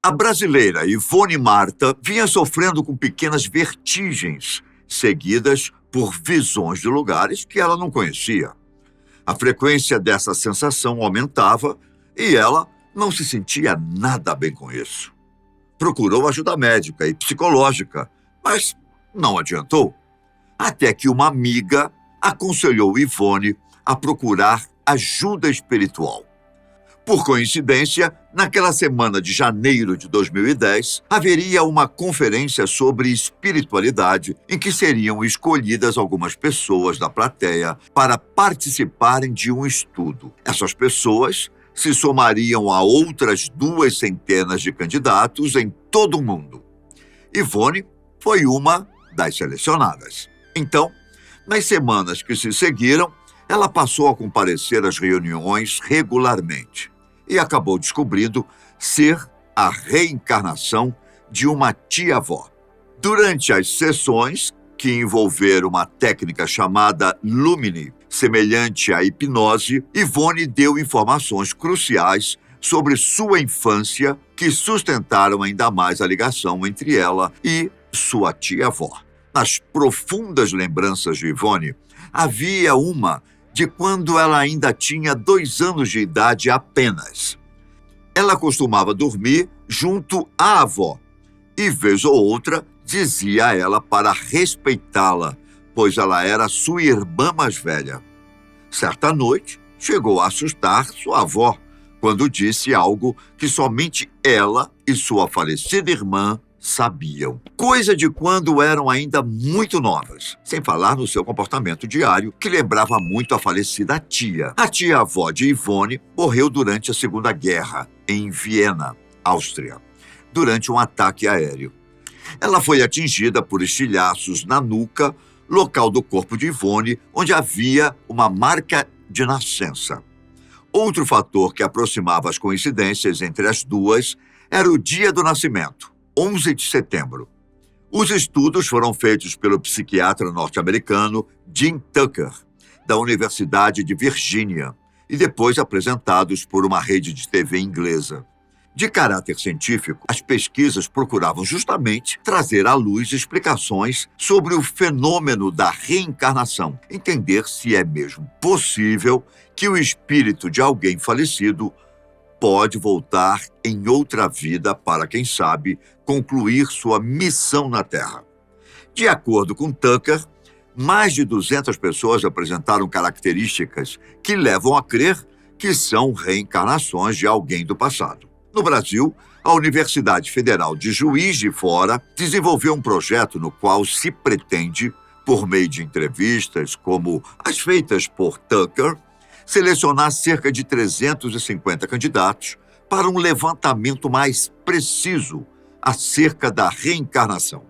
A brasileira Ivone Marta vinha sofrendo com pequenas vertigens, seguidas por visões de lugares que ela não conhecia. A frequência dessa sensação aumentava e ela não se sentia nada bem com isso. Procurou ajuda médica e psicológica, mas não adiantou. Até que uma amiga aconselhou Ivone a procurar ajuda espiritual. Por coincidência, naquela semana de janeiro de 2010, haveria uma conferência sobre espiritualidade em que seriam escolhidas algumas pessoas da plateia para participarem de um estudo. Essas pessoas se somariam a outras 200 de candidatos em todo o mundo. Ivone foi uma das selecionadas. Então, nas semanas que se seguiram, ela passou a comparecer às reuniões regularmente e acabou descobrindo ser a reencarnação de uma tia-avó. Durante as sessões, que envolveram uma técnica chamada Lumini, semelhante à hipnose, Ivone deu informações cruciais sobre sua infância que sustentaram ainda mais a ligação entre ela e sua tia-avó. Nas profundas lembranças de Ivone, havia uma de quando ela ainda tinha 2 anos de idade apenas. Ela costumava dormir junto à avó e, vez ou outra, dizia a ela para respeitá-la, pois ela era sua irmã mais velha. Certa noite, chegou a assustar sua avó quando disse algo que somente ela e sua falecida irmã sabiam. Coisa de quando eram ainda muito novas, sem falar no seu comportamento diário, que lembrava muito a falecida tia. A tia-avó de Ivone morreu durante a Segunda Guerra, em Viena, Áustria, durante um ataque aéreo. Ela foi atingida por estilhaços na nuca, local do corpo de Ivone, onde havia uma marca de nascença. Outro fator que aproximava as coincidências entre as duas era o dia do nascimento, 11 de setembro. Os estudos foram feitos pelo psiquiatra norte-americano Jim Tucker, da Universidade de Virgínia, e depois apresentados por uma rede de TV inglesa. De caráter científico, as pesquisas procuravam justamente trazer à luz explicações sobre o fenômeno da reencarnação, entender se é mesmo possível que o espírito de alguém falecido pode voltar em outra vida para, quem sabe, concluir sua missão na Terra. De acordo com Tucker, mais de 200 pessoas apresentaram características que levam a crer que são reencarnações de alguém do passado. No Brasil, a Universidade Federal de Juiz de Fora desenvolveu um projeto no qual se pretende, por meio de entrevistas como as feitas por Tucker, selecionar cerca de 350 candidatos para um levantamento mais preciso acerca da reencarnação.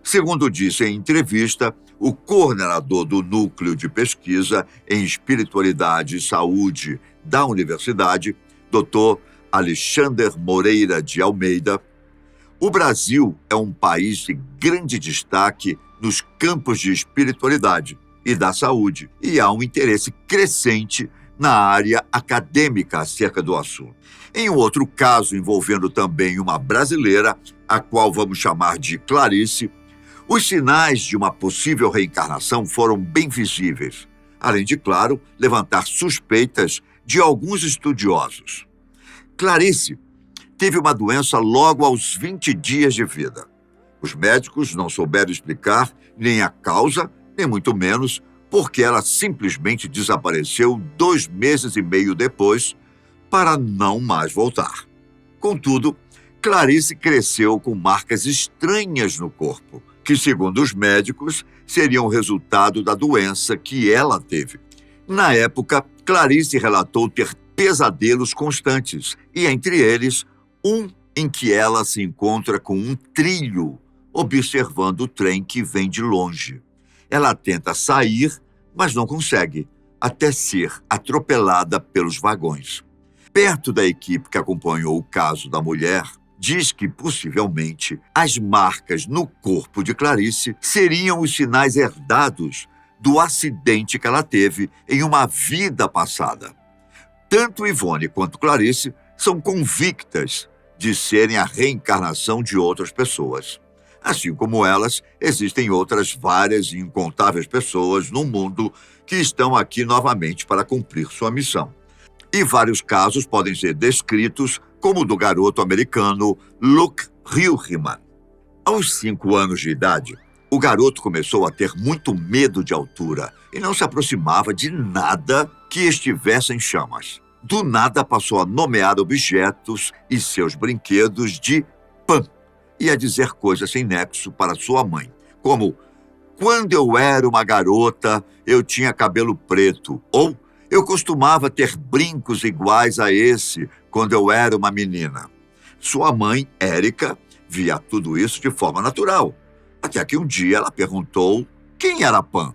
Segundo disse em entrevista, o coordenador do Núcleo de Pesquisa em Espiritualidade e Saúde da Universidade, Dr. Alexander Moreira de Almeida, o Brasil é um país de grande destaque nos campos de espiritualidade e da saúde, e há um interesse crescente na área acadêmica acerca do assunto. Em um outro caso envolvendo também uma brasileira, a qual vamos chamar de Clarice, os sinais de uma possível reencarnação foram bem visíveis, além de, claro, levantar suspeitas de alguns estudiosos. Clarice teve uma doença logo aos 20 dias de vida. Os médicos não souberam explicar nem a causa, nem muito menos porque ela simplesmente desapareceu 2 meses e meio depois para não mais voltar. Contudo, Clarice cresceu com marcas estranhas no corpo, que, segundo os médicos, seriam resultado da doença que ela teve. Na época, Clarice relatou ter pesadelos constantes, e entre eles, um em que ela se encontra com um trilho, observando o trem que vem de longe. Ela tenta sair, mas não consegue, até ser atropelada pelos vagões. Perto da equipe que acompanhou o caso da mulher, diz que, possivelmente, as marcas no corpo de Clarice seriam os sinais herdados do acidente que ela teve em uma vida passada. Tanto Ivone quanto Clarice são convictas de serem a reencarnação de outras pessoas. Assim como elas, existem outras várias e incontáveis pessoas no mundo que estão aqui novamente para cumprir sua missão. E vários casos podem ser descritos, como o do garoto americano Luke Hillman. Aos 5 anos de idade, o garoto começou a ter muito medo de altura e não se aproximava de nada que estivesse em chamas. Do nada passou a nomear objetos e seus brinquedos de Pan e a dizer coisas sem nexo para sua mãe, como: quando eu era uma garota, eu tinha cabelo preto, ou eu costumava ter brincos iguais a esse quando eu era uma menina. Sua mãe, Érica, via tudo isso de forma natural, até que um dia ela perguntou quem era Pan.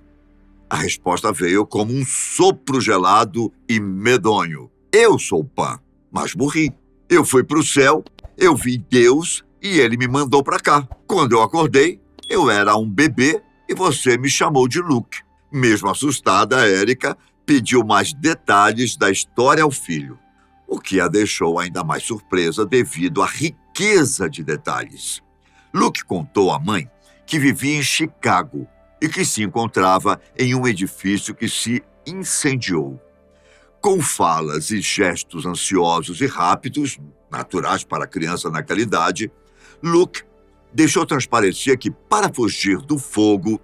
A resposta veio como um sopro gelado e medonho. Eu sou Pan, mas morri. Eu fui para o céu, eu vi Deus e ele me mandou para cá. Quando eu acordei, eu era um bebê e você me chamou de Luke. Mesmo assustada, a Érica pediu mais detalhes da história ao filho, o que a deixou ainda mais surpresa devido à riqueza de detalhes. Luke contou à mãe que vivia em Chicago e que se encontrava em um edifício que se incendiou. Com falas e gestos ansiosos e rápidos, naturais para a criança naquela idade, Luke deixou transparecer que, para fugir do fogo,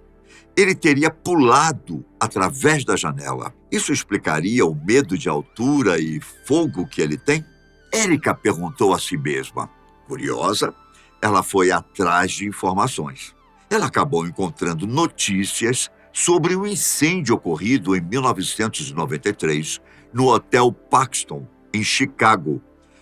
ele teria pulado através da janela. Isso explicaria o medo de altura e fogo que ele tem? Érica perguntou a si mesma. Curiosa, ela foi atrás de informações. Ela acabou encontrando notícias sobre um incêndio ocorrido em 1993 no Hotel Paxton, em Chicago,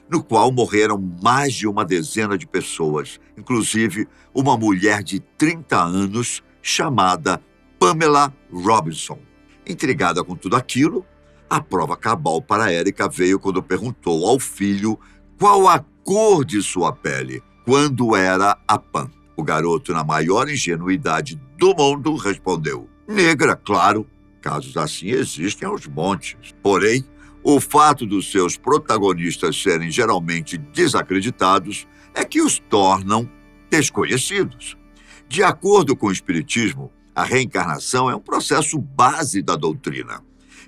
no qual morreram mais de uma dezena de pessoas, inclusive uma mulher de 30 anos chamada Pamela Robinson. Intrigada com tudo aquilo, a prova cabal para Érica veio quando perguntou ao filho qual a cor de sua pele quando era a Pan. O garoto, na maior ingenuidade do mundo, respondeu: negra, claro. Casos assim existem aos montes. Porém, o fato dos seus protagonistas serem geralmente desacreditados é que os tornam desconhecidos. De acordo com o Espiritismo, a reencarnação é um processo base da doutrina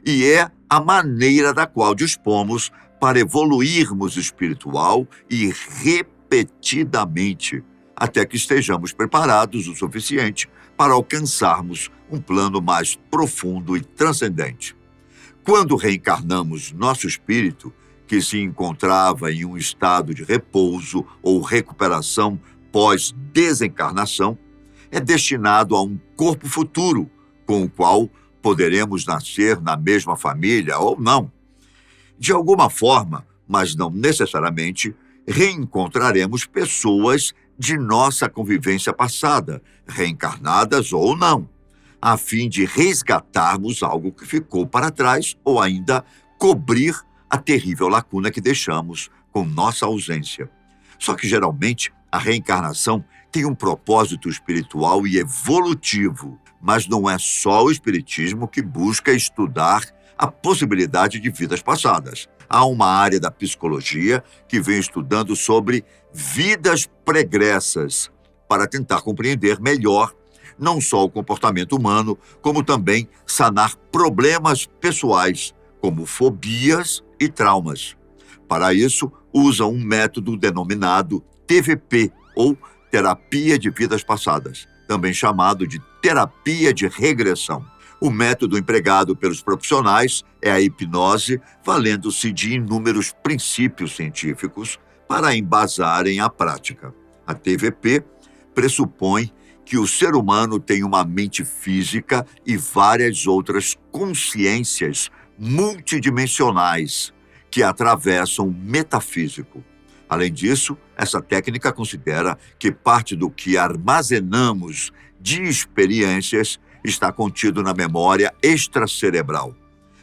e é a maneira da qual dispomos para evoluirmos espiritual e repetidamente, até que estejamos preparados o suficiente para alcançarmos um plano mais profundo e transcendente. Quando reencarnamos nosso espírito, que se encontrava em um estado de repouso ou recuperação pós-desencarnação, é destinado a um corpo futuro, com o qual poderemos nascer na mesma família ou não. De alguma forma, mas não necessariamente, reencontraremos pessoas de nossa convivência passada, reencarnadas ou não, a fim de resgatarmos algo que ficou para trás ou ainda cobrir a terrível lacuna que deixamos com nossa ausência. Só que, geralmente, a reencarnação tem um propósito espiritual e evolutivo, mas não é só o Espiritismo que busca estudar a possibilidade de vidas passadas. Há uma área da psicologia que vem estudando sobre vidas pregressas para tentar compreender melhor não só o comportamento humano, como também sanar problemas pessoais, como fobias e traumas. Para isso, usa um método denominado TVP, ou Terapia de Vidas Passadas, também chamado de terapia de regressão. O método empregado pelos profissionais é a hipnose, valendo-se de inúmeros princípios científicos para embasarem a prática. A TVP pressupõe que o ser humano tem uma mente física e várias outras consciências multidimensionais que atravessam o metafísico. Além disso, essa técnica considera que parte do que armazenamos de experiências está contido na memória extracerebral.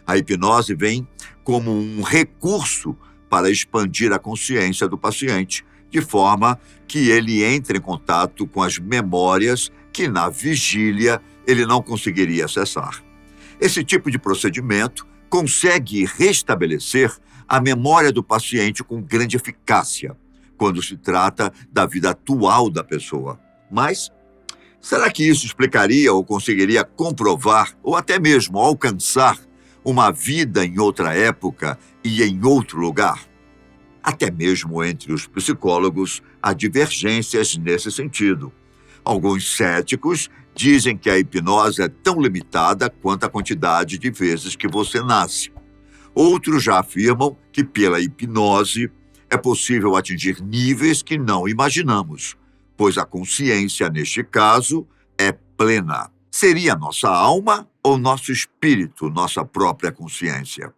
A hipnose vem como um recurso para expandir a consciência do paciente, de forma que ele entre em contato com as memórias que, na vigília, ele não conseguiria acessar. Esse tipo de procedimento consegue restabelecer a memória do paciente com grande eficácia, quando se trata da vida atual da pessoa. Mas será que isso explicaria ou conseguiria comprovar ou até mesmo alcançar uma vida em outra época e em outro lugar? Até mesmo entre os psicólogos há divergências nesse sentido. Alguns céticos dizem que a hipnose é tão limitada quanto a quantidade de vezes que você nasce. Outros já afirmam que pela hipnose é possível atingir níveis que não imaginamos, pois a consciência, neste caso, é plena. Seria nossa alma ou nosso espírito, nossa própria consciência?